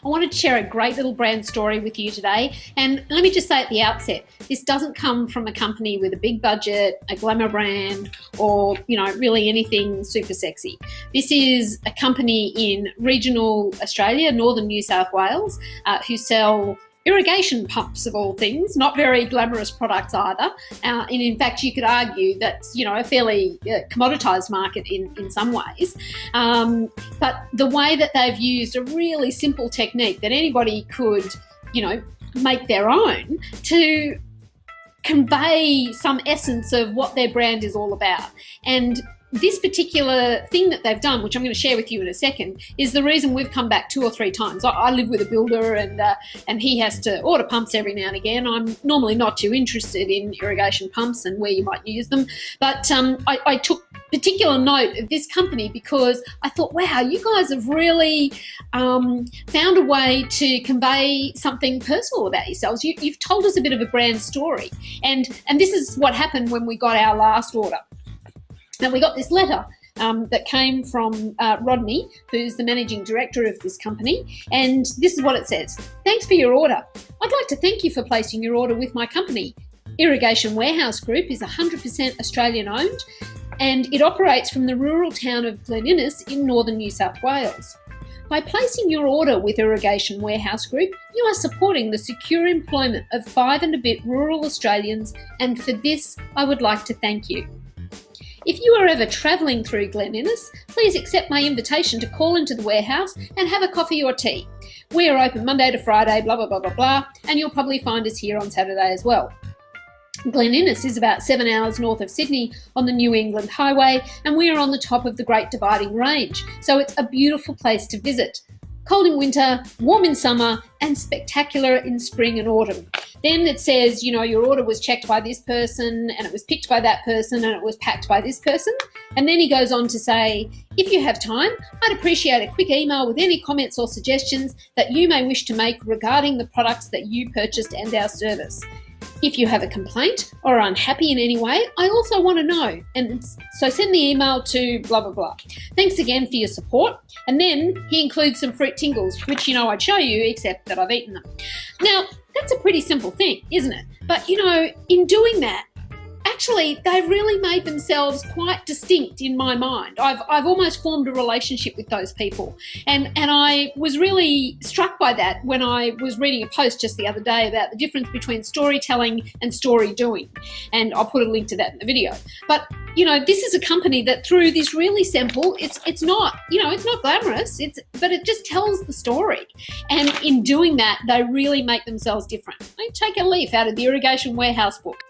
I wanted to share a great little brand story with you today. And let me just say at the outset, this doesn't come from a company with a big budget, a glamour brand, or really anything super sexy. This is a company in regional Australia, northern New South Wales, who sell irrigation pumps of all things, not very glamorous products either. And in fact, you could argue that's a fairly commoditized market in some ways. But the way that they've used a really simple technique that anybody could, make their own to convey some essence of what their brand is all about. And this particular thing that they've done, which I'm going to share with you in a second, is the reason we've come back 2 or 3 times. I live with a builder and he has to order pumps every now and again. I'm normally not too interested in irrigation pumps and where you might use them. But I took particular note of this company because I thought, wow, you guys have really found a way to convey something personal about yourselves. You've told us a bit of a brand story. And this is what happened when we got our last order. Now, we got this letter that came from Rodney, who's the managing director of this company, and this is what it says. Thanks for your order. I'd like to thank you for placing your order with my company. Irrigation Warehouse Group is 100% Australian owned, and it operates from the rural town of Glen Innes in northern New South Wales. By placing your order with Irrigation Warehouse Group, you are supporting the secure employment of 5 and a bit rural Australians, and for this, I would like to thank you. If you are ever travelling through Glen Innes, please accept my invitation to call into the warehouse and have a coffee or tea. We are open Monday to Friday, blah, blah, blah, blah, blah, and you'll probably find us here on Saturday as well. Glen Innes is about 7 hours north of Sydney on the New England Highway, and we are on the top of the Great Dividing Range, so it's a beautiful place to visit. Cold in winter, warm in summer, and spectacular in spring and autumn. Then it says, your order was checked by this person, and it was picked by that person, and it was packed by this person. And then he goes on to say, if you have time, I'd appreciate a quick email with any comments or suggestions that you may wish to make regarding the products that you purchased and our service. If you have a complaint or are unhappy in any way, I also want to know. And so send the email to blah, blah, blah. Thanks again for your support. And then he includes some fruit tingles, which I'd show you, except that I've eaten them. Now, that's a pretty simple thing, isn't it? But in doing that, actually, they've really made themselves quite distinct in my mind. I've almost formed a relationship with those people. And I was really struck by that when I was reading a post just the other day about the difference between storytelling and story doing. And I'll put a link to that in the video. But, this is a company that through this really simple, it's not glamorous, but it just tells the story. And in doing that, they really make themselves different. They take a leaf out of the Irrigation Warehouse book.